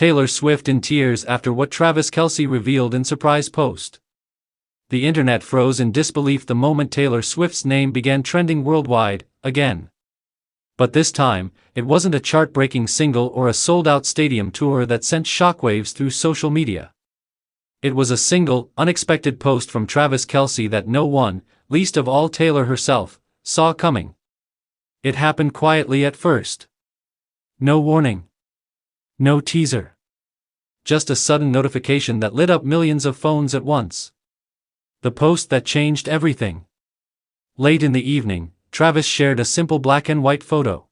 Taylor Swift in tears after what Travis Kelce revealed in surprise post. The internet froze in disbelief the moment Taylor Swift's name began trending worldwide, again. But this time, it wasn't a chart-breaking single or a sold-out stadium tour that sent shockwaves through social media. It was a single, unexpected post from Travis Kelce that no one, least of all Taylor herself, saw coming. It happened quietly at first. No warning. No teaser. Just a sudden notification that lit up millions of phones at once. The post that changed everything. Late in the evening, Travis shared a simple black and white photo.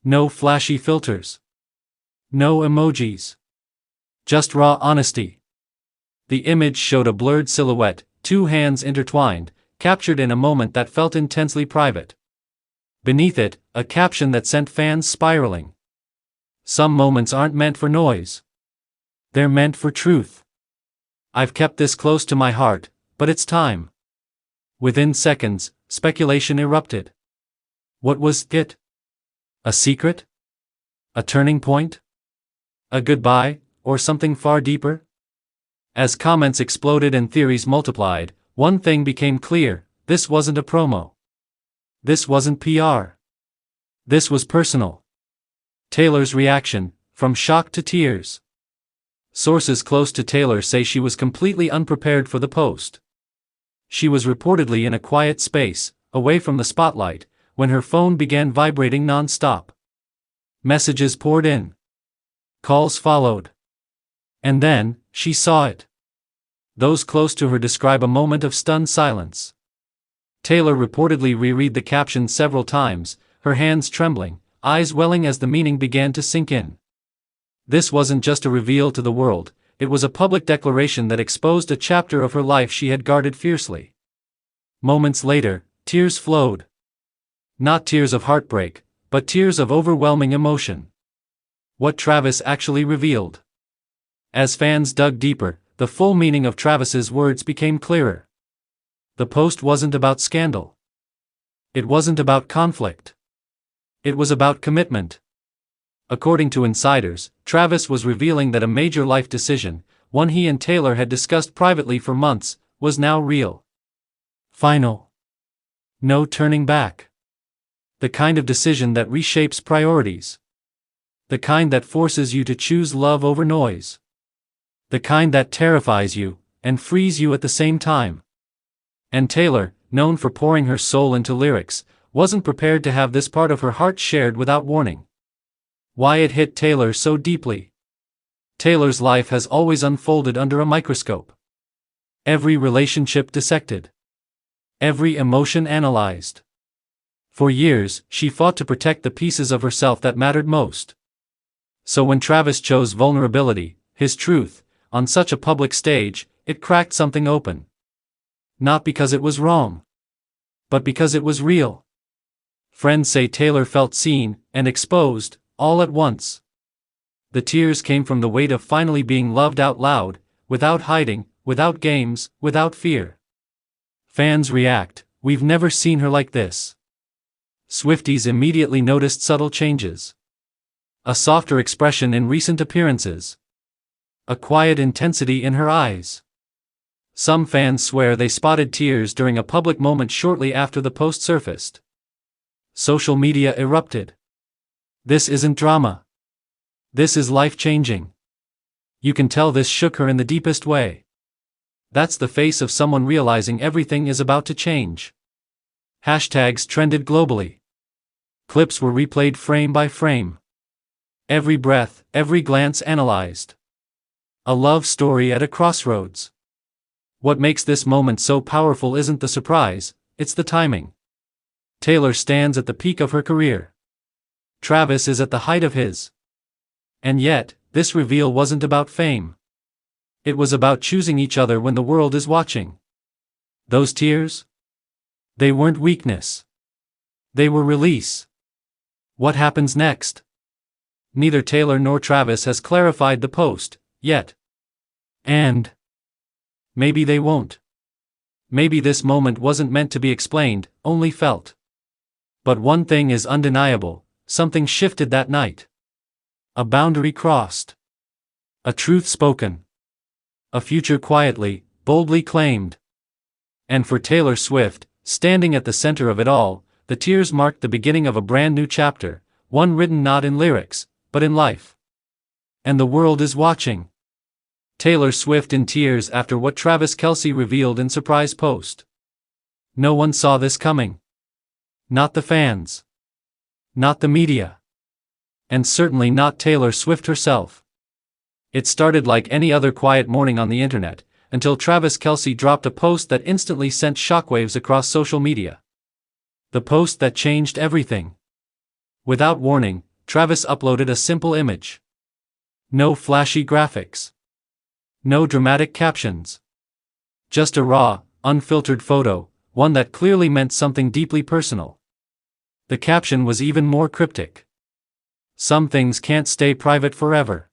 No flashy filters. No emojis. Just raw honesty. The image showed a blurred silhouette, two hands intertwined, captured in a moment that felt intensely private. Beneath it, a caption that sent fans spiraling. Some moments aren't meant for noise. They're meant for truth. I've kept this close to my heart, but it's time. Within seconds, speculation erupted. What was it? A secret? A turning point? A goodbye, or something far deeper? As comments exploded and theories multiplied, one thing became clear: this wasn't a promo. This wasn't PR. This was personal. Taylor's reaction, from shock to tears. Sources close to Taylor say she was completely unprepared for the post. She was reportedly in a quiet space, away from the spotlight, when her phone began vibrating non-stop. Messages poured in. Calls followed. And then, she saw it. Those close to her describe a moment of stunned silence. Taylor reportedly reread the caption several times, her hands trembling, eyes welling as the meaning began to sink in. This wasn't just a reveal to the world, it was a public declaration that exposed a chapter of her life she had guarded fiercely. Moments later, tears flowed. Not tears of heartbreak, but tears of overwhelming emotion. What Travis actually revealed. As fans dug deeper, the full meaning of Travis's words became clearer. The post wasn't about scandal. It wasn't about conflict. It was about commitment. According to insiders, Travis was revealing that a major life decision, one he and Taylor had discussed privately for months, was now real. Final. No turning back. The kind of decision that reshapes priorities. The kind that forces you to choose love over noise. The kind that terrifies you, and frees you at the same time. And Taylor, known for pouring her soul into lyrics, wasn't prepared to have this part of her heart shared without warning. Why it hit Taylor so deeply? Taylor's life has always unfolded under a microscope. Every relationship dissected. Every emotion analyzed. For years, she fought to protect the pieces of herself that mattered most. So when Travis chose vulnerability, his truth, on such a public stage, it cracked something open. Not because it was wrong, but because it was real. Friends say Taylor felt seen and exposed, all at once. The tears came from the weight of finally being loved out loud, without hiding, without games, without fear. Fans react, "We've never seen her like this." Swifties immediately noticed subtle changes. A softer expression in recent appearances. A quiet intensity in her eyes. Some fans swear they spotted tears during a public moment shortly after the post surfaced. Social media erupted. This isn't drama. This is life-changing. You can tell this shook her in the deepest way. That's the face of someone realizing everything is about to change. Hashtags trended globally. Clips were replayed frame by frame. Every breath, every glance analyzed. A love story at a crossroads. What makes this moment so powerful isn't the surprise, it's the timing. Taylor stands at the peak of her career. Travis is at the height of his. And yet, this reveal wasn't about fame. It was about choosing each other when the world is watching. Those tears? They weren't weakness. They were release. What happens next? Neither Taylor nor Travis has clarified the post, yet. And maybe they won't. Maybe this moment wasn't meant to be explained, only felt. But one thing is undeniable, something shifted that night. A boundary crossed. A truth spoken. A future quietly, boldly claimed. And for Taylor Swift, standing at the center of it all, the tears marked the beginning of a brand new chapter, one written not in lyrics, but in life. And the world is watching. Taylor Swift in tears after what Travis Kelce revealed in surprise post. No one saw this coming. Not the fans. Not the media. And certainly not Taylor Swift herself. It started like any other quiet morning on the internet, until Travis Kelce dropped a post that instantly sent shockwaves across social media. The post that changed everything. Without warning, Travis uploaded a simple image. No flashy graphics. No dramatic captions. Just a raw, unfiltered photo, one that clearly meant something deeply personal. The caption was even more cryptic. Some things can't stay private forever.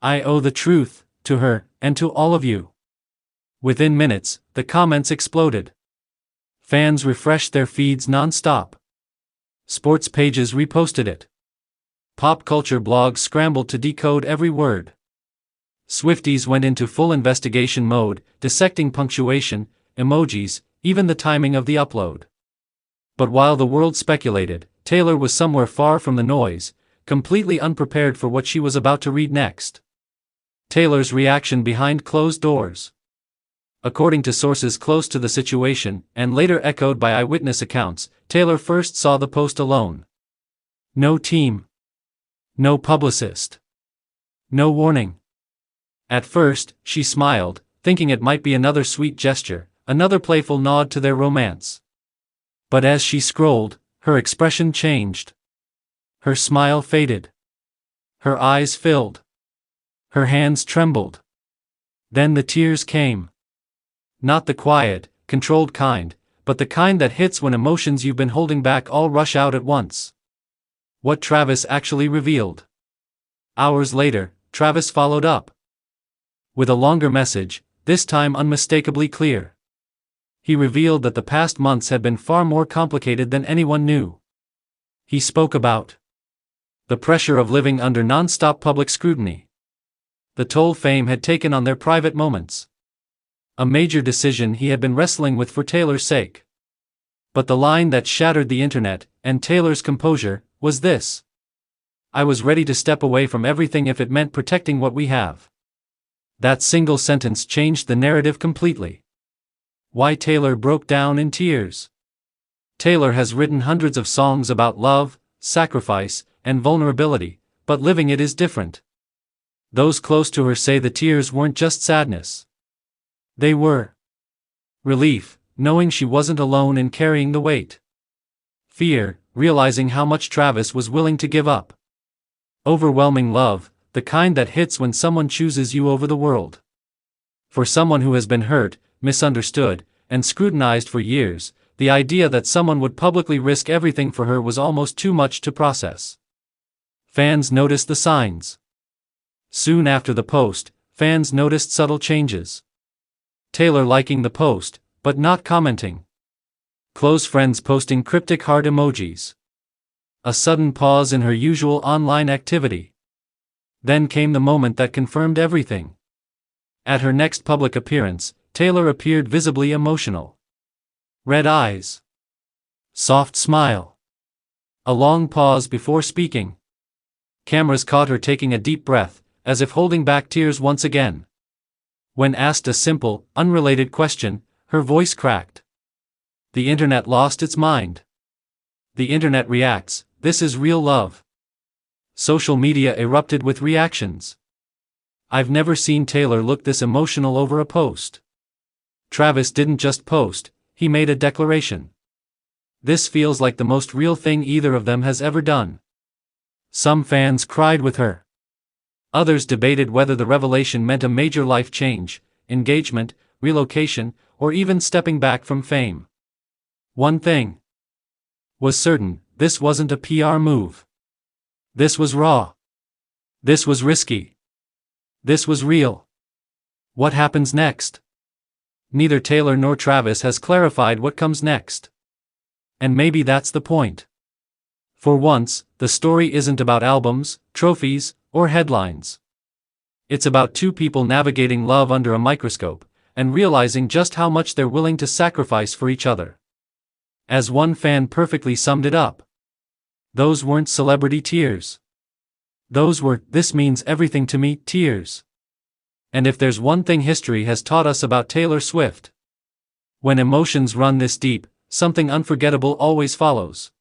I owe the truth to her and to all of you. Within minutes, the comments exploded. Fans refreshed their feeds non-stop. Sports pages reposted it. Pop culture blogs scrambled to decode every word. Swifties went into full investigation mode, dissecting punctuation, emojis, even the timing of the upload. But while the world speculated, Taylor was somewhere far from the noise, completely unprepared for what she was about to read next. Taylor's reaction behind closed doors. According to sources close to the situation, and later echoed by eyewitness accounts, Taylor first saw the post alone. No team. No publicist. No warning. At first, she smiled, thinking it might be another sweet gesture, another playful nod to their romance. But as she scrolled, her expression changed. Her smile faded. Her eyes filled. Her hands trembled. Then the tears came. Not the quiet, controlled kind, but the kind that hits when emotions you've been holding back all rush out at once. What Travis actually revealed. Hours later, Travis followed up. With a longer message, this time unmistakably clear. He revealed that the past months had been far more complicated than anyone knew. He spoke about the pressure of living under non-stop public scrutiny. The toll fame had taken on their private moments. A major decision he had been wrestling with for Taylor's sake. But the line that shattered the internet, and Taylor's composure, was this. I was ready to step away from everything if it meant protecting what we have. That single sentence changed the narrative completely. Why Taylor broke down in tears. Taylor has written hundreds of songs about love, sacrifice, and vulnerability, but living it is different. Those close to her say the tears weren't just sadness. They were relief, knowing she wasn't alone in carrying the weight. Fear, realizing how much Travis was willing to give up. Overwhelming love, the kind that hits when someone chooses you over the world. For someone who has been hurt, misunderstood, and scrutinized for years, the idea that someone would publicly risk everything for her was almost too much to process. Fans noticed the signs. Soon after the post, fans noticed subtle changes. Taylor liking the post, but not commenting. Close friends posting cryptic heart emojis. A sudden pause in her usual online activity. Then came the moment that confirmed everything. At her next public appearance, Taylor appeared visibly emotional. Red eyes. Soft smile. A long pause before speaking. Cameras caught her taking a deep breath, as if holding back tears once again. When asked a simple, unrelated question, her voice cracked. The internet lost its mind. The internet reacts, this is real love. Social media erupted with reactions. I've never seen Taylor look this emotional over a post. Travis didn't just post, he made a declaration. This feels like the most real thing either of them has ever done. Some fans cried with her. Others debated whether the revelation meant a major life change, engagement, relocation, or even stepping back from fame. One thing was certain, this wasn't a PR move. This was raw. This was risky. This was real. What happens next? Neither Taylor nor Travis has clarified what comes next. And maybe that's the point. For once, the story isn't about albums, trophies, or headlines. It's about two people navigating love under a microscope, and realizing just how much they're willing to sacrifice for each other. As one fan perfectly summed it up, those weren't celebrity tears. Those were, "this means everything to me," tears. And if there's one thing history has taught us about Taylor Swift, when emotions run this deep, something unforgettable always follows.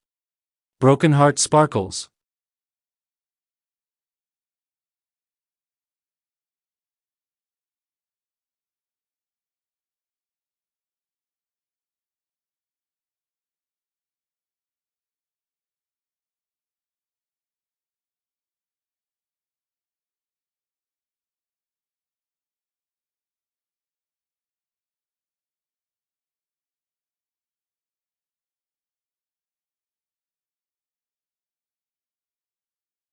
Broken Heart Sparkles.